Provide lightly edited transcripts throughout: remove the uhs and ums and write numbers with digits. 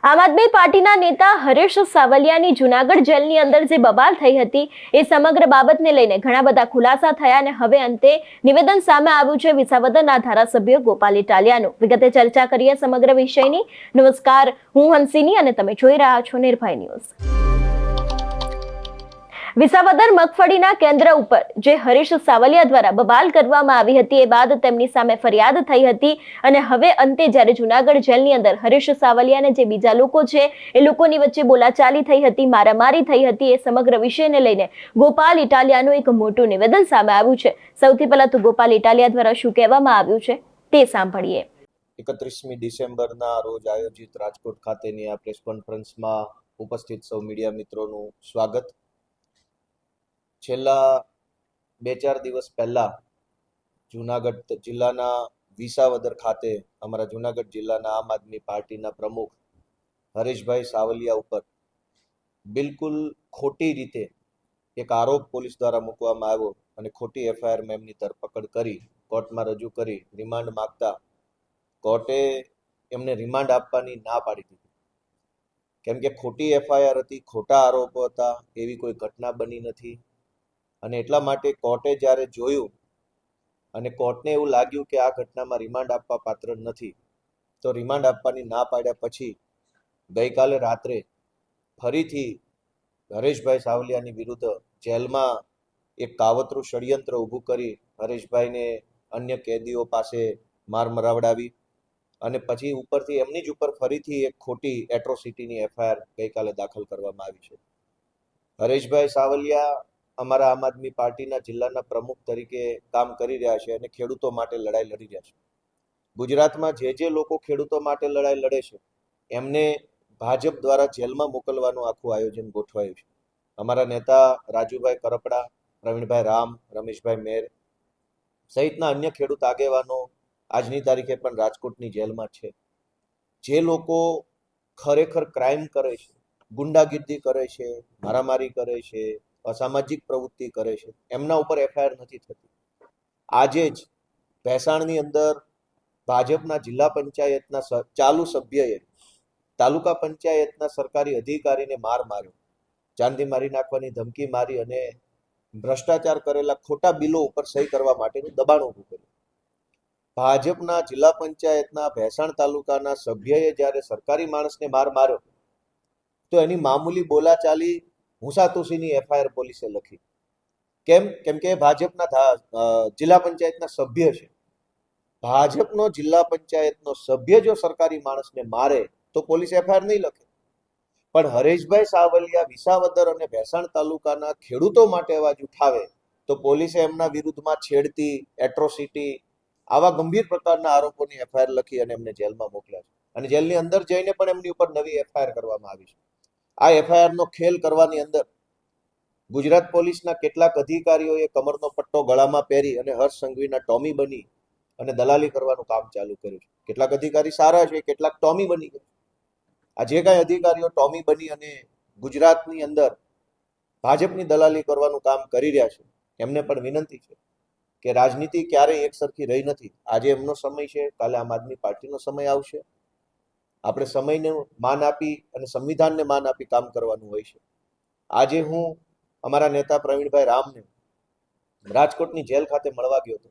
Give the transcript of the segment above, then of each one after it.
આમ આદમી પાર્ટીના નેતા હરીશ સાવલિયાની જૂનાગઢ જેલની અંદર જે બબાલ થઈ હતી એ સમગ્ર બાબતને લઈને ઘણા બધા ખુલાસા થયા અને હવે અંતે નિવેદન સામે આવ્યું છે વિસાવદરના ધારાસભ્ય ગોપાલ ઇટાલિયાનું. વિગતે ચર્ચા કરીએ સમગ્ર વિષયની. નમસ્કાર, હું હંસિની અને તમે જોઈ રહ્યા છો નિર્ભય ન્યૂઝ. વિસાવદર મગફળીના કેન્દ્ર ઉપર જે હરીશ સાવલિયા દ્વારા બબાલ કરવામાં આવી હતી એ બાદ તેમની સામે ફરિયાદ થઈ હતી અને હવે અંતે જ્યારે જૂનાગઢ જેલની અંદર હરીશ સાવલિયા અને જે બીજા લોકો છે એ લોકોની વચ્ચે બોલાચાલી થઈ હતી, મારામારી થઈ હતી, એ સમગ્ર વિષયને લઈને ગોપાલ ઇટાલિયાનું એક મોટું નિવેદન સામે આવ્યું છે. સૌથી પહેલા તો ગોપાલ ઇટાલિયા દ્વારા શું કહેવામાં આવ્યું છે તે સાંભળીએ. 31મી ડિસેમ્બરના રોજ આયોજિત રાજકોટ ખાતેની આ પ્રેસ કોન્ફરન્સમાં ઉપસ્થિત સૌ મીડિયા મિત્રોનું સ્વાગત. છેલ્લા 2-4 દિવસ પહેલા જૂનાગઢ જિલ્લાના વિસાવદર ખાતે અમારા જૂનાગઢ જિલ્લાના આમ આદમી પાર્ટીના પ્રમુખ હરીશભાઈ સાવલિયા ઉપર બિલકુલ ખોટી રીતે એક આરોપ પોલીસ દ્વારા મૂકવામાં આવ્યો અને ખોટી એફઆઈઆરમાં એમની ધરપકડ કરી કોર્ટમાં રજૂ કરી રિમાન્ડ માંગતા કોર્ટે એમને રિમાન્ડ આપવાની ના પાડી દીધી. કેમ કે ખોટી એફઆઈઆર હતી, ખોટા આરોપો હતા, એવી કોઈ ઘટના બની નથી. અને એટલા માટે કોર્ટે જ્યારે જોયું અને કોર્ટને એવું લાગ્યું કે આ ઘટનામાં રિમાન્ડ આપવા પાત્ર નથી, તો રિમાન્ડ આપવાની ના પાડ્યા પછી ગઈકાલે રાત્રે ફરીથી હરેશભાઈ સાવલિયાની વિરુદ્ધ જેલમાં એક કાવતરું ષડયંત્ર ઊભું કરી હરેશભાઈને અન્ય કેદીઓ પાસે માર મરાવડાવી અને પછી ઉપરથી એમની જ ઉપર ફરીથી એક ખોટી એટ્રોસિટીની એફઆઈઆર ગઈકાલે દાખલ કરવામાં આવી છે. હરેશભાઈ સાવલિયા અમારા આમ આદમી પાર્ટીના જિલ્લાના પ્રમુખ તરીકે કામ કરી રહ્યા છે અને ખેડૂતો માટે લડાઈ લડી રહ્યા છે. ગુજરાતમાં જે લોકો ખેડૂતો માટે લડાઈ લડે છે એમને ભાજપ દ્વારા જેલમાં મોકલવાનું આખું આયોજન ગોઠવાયું છે. અમારા નેતા રાજુભાઈ કરપડા, પ્રવીણભાઈ રામ, રમેશભાઈ મેર સહિતના અન્ય ખેડૂત આગેવાનો આજની તારીખે પણ રાજકોટની જેલમાં છે. જે લોકો ખરેખર ક્રાઇમ કરે છે, ગુંડાગીર્દી કરે છે, મારામારી કરે છે, અસામાજિક પ્રવૃત્તિ કરે છે, એમના ઉપર એફઆઈઆર નથી થતી. આજે જ ભેસાણની અંદર ભાજપના જિલ્લા પંચાયતના ચાલુ સભ્યએ તાલુકા પંચાયતના સરકારી અધિકારીને માર માર્યો, ચાંદી મારી નાખવાની ધમકી મારી અને ભ્રષ્ટાચાર કરેલા ખોટા બિલો ઉપર સહી કરવા માટેનું દબાણ ઊભું કર્યું. ભાજપના જિલ્લા પંચાયતના ભેસાણ તાલુકાના સભ્યએ જ્યારે સરકારી માણસને માર માર્યો તો એની મામૂલી બોલાચાલી હુસાતુસીની એફઆઈઆર પોલીસે લખી. કેમ કે ભાજપના જિલ્લા પંચાયતના સભ્ય છે. ભાજપનો જિલ્લા પંચાયતનો સભ્ય જો સરકારી માણસને મારે તો પોલીસ એફઆઈઆર નહીં લખે. પણ હરેશભાઈ સાવલિયા વિસાવદર અને ભેસાણ તાલુકાના ખેડૂતો માટે અવાજ ઉઠાવે તો પોલીસે એમના વિરુદ્ધમાં છેડતી, એટ્રોસિટી આવા ગંભીર પ્રકારના આરોપોની એફઆઈઆર લખી અને એમને જેલમાં મોકલ્યા છે. અને જેલની અંદર જઈને પણ એમની ઉપર નવી એફઆઈઆર કરવામાં આવી છે. આ એફઆઈઆરનો ખેલ કરવાની અંદર ગુજરાત પોલીસના કેટલાક અધિકારીઓએ કમરનો પટ્ટો ગળામાં પહેરી અને હર્ષ સંઘવીના ટોમી બની અને દલાલી કરવાનું કામ ચાલુ કર્યું છે. કેટલાક અધિકારી સારા છે, કેટલાક ટોમી બની ગયા. આ જે કાંઈ અધિકારીઓ ટોમી બની અને ગુજરાતની અંદર ભાજપની દલાલી કરવાનું કામ કરી રહ્યા છે એમને પણ વિનંતી છે કે રાજનીતિ ક્યારેય એક સરખી રહી નથી. આજે એમનો સમય છે, કાલે આમ આદમી પાર્ટીનો સમય આવશે. આપણે સમયને માન આપી અને સંવિધાનને માન આપી કામ કરવાનું હોય છે. આજે હું અમારા નેતા પ્રવીણભાઈ રામને રાજકોટની જેલ ખાતે મળવા ગયો હતો.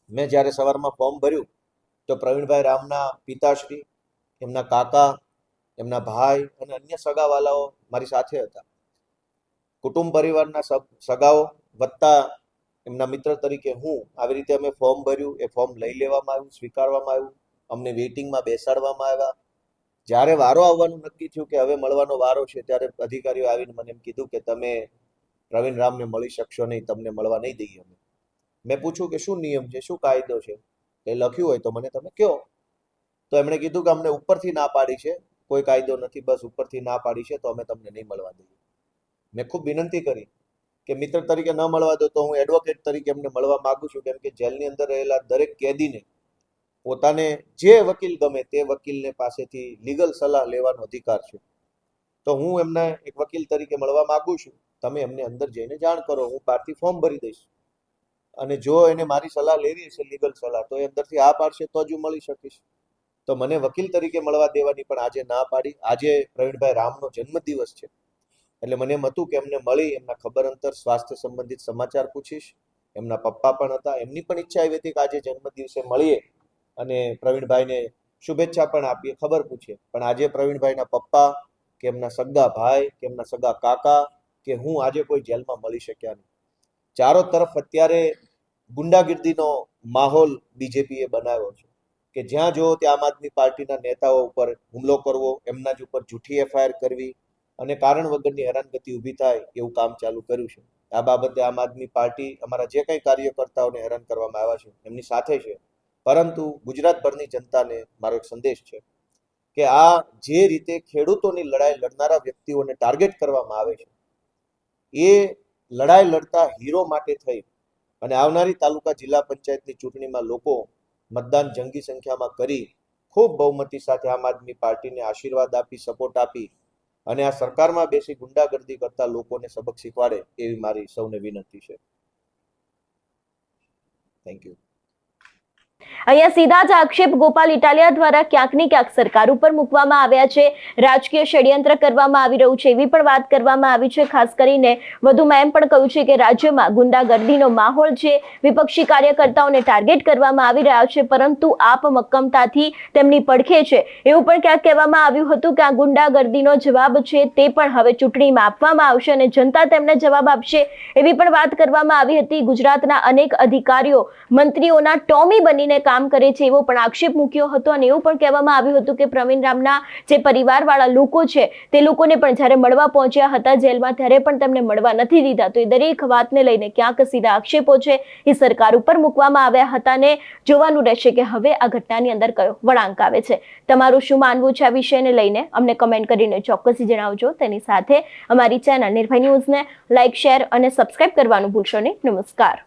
મેં જ્યારે સવારમાં ફોર્મ ભર્યું તો પ્રવીણભાઈ રામના પિતાશ્રી, એમના કાકા, એમના ભાઈ અને અન્ય સગાવાલાઓ મારી સાથે હતા. કુટુંબ પરિવારના સગાઓ વત્તા એમના મિત્ર તરીકે હું આવી રીતે અમે ફોર્મ ભર્યું. એ ફોર્મ લઈ લેવામાં આવ્યું, સ્વીકારવામાં આવ્યું, અમને વેઇટિંગમાં બેસાડવામાં આવ્યા. જ્યારે વારો આવવાનું નક્કી થયું કે હવે મળવાનો વારો છે ત્યારે અધિકારીઓ આવીને મને એમ કીધું કે તમે પ્રવીણ રામને મળી શકશો નહીં, તમને મળવા નહીં દઈએ અમે. મેં પૂછ્યું કે શું નિયમ છે, શું કાયદો છે, એ લખ્યું હોય તો મને તમે કહો. તો એમણે કીધું કે અમને ઉપરથી ના પાડી છે, કોઈ કાયદો નથી, બસ ઉપરથી ના પાડી છે તો અમે તમને નહીં મળવા દઈએ. મેં ખૂબ વિનંતી કરી કે મિત્ર તરીકે ન મળવા દો તો હું એડવોકેટ તરીકે એમને મળવા માંગુ છું. કેમ કે જેલની અંદર રહેલા દરેક કેદીને પોતાને જે વકીલ ગમે તે વકીલને પાસેથી લીગલ સલાહ લેવાનો અધિકાર છે. તો હું એમને એક વકીલ તરીકે મળવા માંગુ છું. તમે એમને અંદર જઈને જાણ કરો, હું બહારથી ફોર્મ ભરી દઈશ. અને જો એને મારી સલાહ લેવી હશે, લીગલ સલાહ, તો એ અંદરથી આ પાડશે તો જ હું મળી શકીશ. તો મને વકીલ તરીકે મળવા દેવાની પણ આજે ના પાડી. આજે પ્રવીણભાઈ રામનો જન્મદિવસ છે એટલે મને એમ હતું કે એમને મળી એમના ખબર અંતર સ્વાસ્થ્ય સંબંધિત સમાચાર પૂછીશ. એમના પપ્પા પણ હતા, એમની પણ ઈચ્છા એવી હતી કે આજે જન્મદિવસે મળીએ અને પ્રવીણભાઈને શુભેચ્છા પણ આપીએ, ખબર પૂછીએ. પણ આજે પ્રવીણભાઈના પપ્પા કે એમના સગા ભાઈ કે એમના સગા કાકા કે હું આજે કોઈ જેલમાં મળી શક્યા નહીં. ચારો તરફ અત્યારે ગુંડાગીર્દીનો માહોલ બીજેપીએ બનાવ્યો છે કે જ્યાં જો ત્યાં આમ આદમી પાર્ટીના નેતાઓ ઉપર હુમલો કરવો, એમના જ ઉપર જૂઠી એફઆઈઆર કરવી અને કારણ વગરની હેરાનગતિ ઊભી થાય એવું કામ ચાલુ કર્યું છે. આ બાબતે આમ આદમી પાર્ટી અમારા જે કંઈ કાર્યકર્તાઓને હેરાન કરવામાં આવ્યા છે એમની સાથે છે. પરંતુ ગુજરાતભરની જનતાને મારો એક સંદેશ છે કે આ જે રીતે ખેડૂતોની લડાઈ લડનારા વ્યક્તિઓને ટાર્ગેટ કરવામાં આવે છે, એ લડાઈ લડતા હીરો માટે થઈ અને આવનારી તાલુકા જિલ્લા પંચાયતની ચૂંટણીમાં લોકો મતદાન જંગી સંખ્યામાં કરી ખૂબ બહુમતી સાથે આમ આદમી પાર્ટીને આશીર્વાદ આપી, સપોર્ટ આપી અને આ સરકારમાં બેસી ગુંડાગર્દી કરતા લોકોને સબક શીખવાડે એવી મારી સૌને વિનંતી છે. Thank you. અહીંયા સીધા જ આક્ષેપ ગોપાલ ઇટાલિયા દ્વારા ક્યાંક ને ક્યાંક સરકાર ઉપર મૂકવામાં આવ્યા છે. રાજકીય ષડયંત્ર કરવામાં આવી રહ્યું છે એવી પણ વાત કરવામાં આવી છે. ખાસ કરીને વધુમાં એમ પણ કહ્યું છે કે રાજ્યમાં ગુંડાગર્દીનો માહોલ છે, વિપક્ષી કાર્યકર્તાઓને ટાર્ગેટ કરવામાં આવી રહ્યા છે, પરંતુ આપ મક્કમતાથી તેમની પડખે છે એવું પણ ક્યાંક કહેવામાં આવ્યું હતું કે આ ગુંડાગર્દીનો જવાબ છે તે પણ હવે ચૂંટણીમાં આપવામાં આવશે અને જનતા તેમને જવાબ આપશે એવી પણ વાત કરવામાં આવી હતી. ગુજરાતના અનેક અધિકારીઓ મંત્રીઓના ટોમી બનીને કામ કરે છે એવો પણ આક્ષેપ મૂક્યો હતો અને એવું પણ કહેવામાં આવ્યું હતું કે પ્રવીણ રામના જે પરિવારવાળા લોકો છે તે લોકોને પણ જ્યારે મળવા પહોંચ્યા હતા જેલમાં ત્યારે પણ તેમને મળવા નથી દીધા. તો એ દરેક વાતને લઈને ક્યાંક સીધા આક્ષેપો છે એ સરકાર ઉપર મૂકવામાં આવ્યા હતા ને જોવાનું રહેશે કે હવે આ ઘટનાની અંદર કયો વળાંક આવે છે. તમારું શું માનવું છે આ વિષયને લઈને અમને કમેન્ટ કરીને ચોક્કસથી જણાવજો. તેની સાથે અમારી ચેનલ નિર્ભય ન્યૂઝને લાઇક, શેર અને સબસ્ક્રાઇબ કરવાનું ભૂલશો નહીં. નમસ્કાર.